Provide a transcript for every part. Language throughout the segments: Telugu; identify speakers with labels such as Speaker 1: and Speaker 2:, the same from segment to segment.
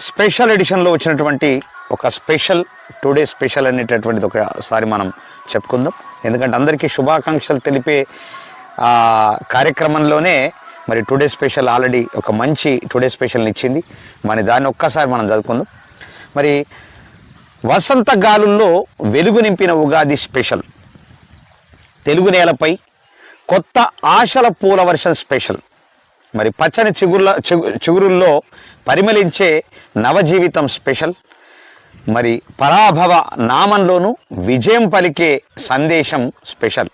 Speaker 1: స్పెషల్ ఎడిషన్లో వచ్చినటువంటి ఒక స్పెషల్ టుడే స్పెషల్ అనేటటువంటిది ఒకసారి మనం చెప్పుకుందాం. ఎందుకంటే అందరికీ శుభాకాంక్షలు తెలిపే కార్యక్రమంలోనే మరి టుడే స్పెషల్ ఆల్రెడీ ఒక మంచి టుడే స్పెషల్ని ఇచ్చింది. మరి దాన్ని ఒక్కసారి మనం చదువుకుందాం. మరి వసంత గాలుల్లో వెలుగు నింపిన ఉగాది స్పెషల్, తెలుగు నేలపై కొత్త ఆశల పూల వర్షం స్పెషల్, మరి పచ్చని చిగురుల్లో పరిమళించే నవజీవితం స్పెషల్, మరి పరాభవ నామంలోనూ విజయం పలికే సందేశం స్పెషల్,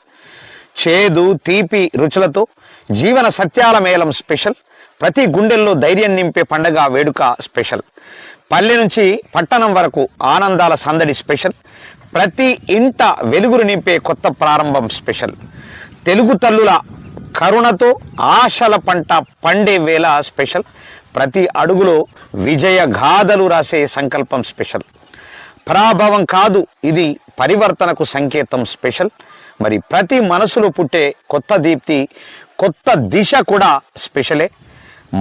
Speaker 1: చేదు తీపి రుచులతో జీవన సత్యాల మేళం స్పెషల్, ప్రతి గుండెల్లో ధైర్యం నింపే పండగ వేడుక స్పెషల్, పల్లె నుంచి పట్టణం వరకు ఆనందాల సందడి స్పెషల్, ప్రతి ఇంట వెలుగురు నింపే కొత్త ప్రారంభం స్పెషల్, తెలుగు తల్లుల కరుణతో ఆశల పంట పండే వేళ స్పెషల్, ప్రతి అడుగులో విజయ గాథలు రాసే సంకల్పం స్పెషల్, పరాభవం కాదు ఇది పరివర్తనకు సంకేతం స్పెషల్, మరి ప్రతి మనసులో పుట్టే కొత్త దీప్తి కొత్త దిశ కూడా స్పెషలే,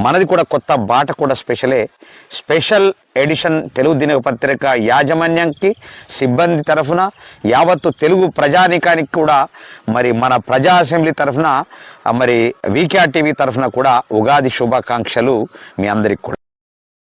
Speaker 1: మనది కూడా కొత్త బాట కూడా స్పెషలే. స్పెషల్ ఎడిషన్ తెలుగు దినపత్రిక యాజమాన్యానికి సిబ్బంది తరఫున యావత్తు తెలుగు ప్రజానీకానికి కూడా మరి మన ప్రజా అసెంబ్లీ తరఫున మరి వీకేఆర్ టీవీ తరఫున కూడా ఉగాది శుభాకాంక్షలు మీ అందరికి కూడా.